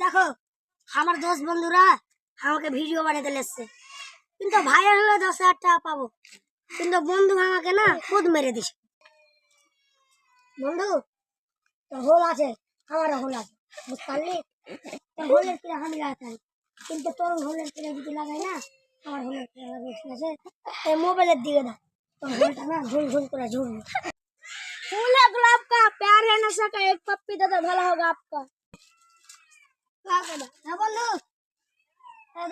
দেখো আমার দোস্ত বন্ধুরা আমাকে ভিডিও বানাতে লেগেছে, কিন্তু ভাইয়ের হলে 10,000 টাকা পাবো, কিন্তু বন্ধু আমাকে না খুদ মেরে দিছে। বন্ধু তোর হোল আছে, আমারও হোল আছে, বুঝতে পারলি? তোর হোলের কিরা আমি লাগাই, কিন্তু তোর হোলের কিরা যদি লাগাই না, আমার হোলের কিরা লাগাই, ঠিক আছে? এই মোবাইলের দিকে না, তোর হোলটা না ঝুল ঝুল করে ঝুলবে। फूल है गुलाब का, प्यार है नशा का, एक पप्पी दे दो भला होगा आपका। বন্ধু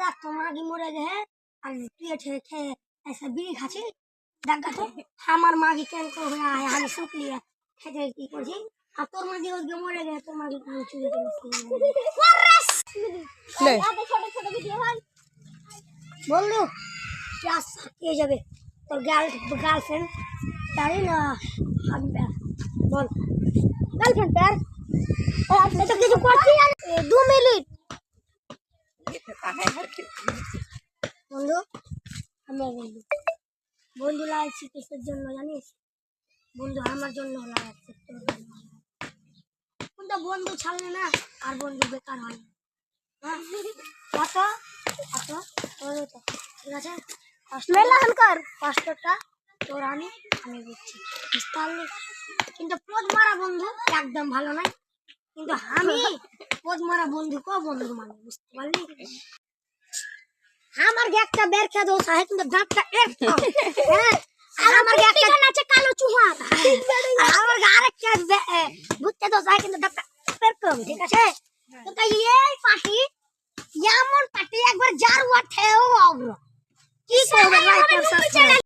দেখ তোর মাগি মরে গে আর তুই খেয়ে ऐसा বিড়ি খাচ্ছিস। দেখ তো আমার মাগি কেন করে আমি শুকলি খেতে কি করছি, আর তোর মাগি ওকে মরে গে, তোর মাগি আমি চুরি করেছি। ছোট ছোট ভিডিও হয় বন্ধু, ক্লাস কে যাবে তোর গার্লফ্রেন্ড তাই না? বল গার্লফ্রেন্ড প্যার তো কিছু করছি 2 মিনিট। বন্ধু আমার বন্ধু বন্ধু লাগাচ্ছি কিসের জন্য জানিস? বন্ধু আমার জন্য লাগাচ্ছি, তোর জন্য। কিন্তু বন্ধু ছাড়লে না আর বন্ধু বেকার হয়। হ্যাঁ আচ্ছা আচ্ছা ঠিক আছে, কষ্টটা তোর আমি বুঝছি, বুঝতে পারলি? কিন্তু পোদ মারা বন্ধু একদম ভালো নয়, কিন্তু আমি পোদ মারা বন্ধুকেও বন্ধু মানে, বুঝতে পারলি? আমার একটা বের খেয়ে দোষ আছে, কিন্তু দাঁতটা একটা আমার একটা নাচে কালো চুহার, আমার আরেকটা বুঝতে দোষ আছে, কিন্তু দাঁতটা এরকম, ঠিক আছে? তো তাই এই পাটি এমন পাটি একবার যার ওঠেও অগ্র কি করবে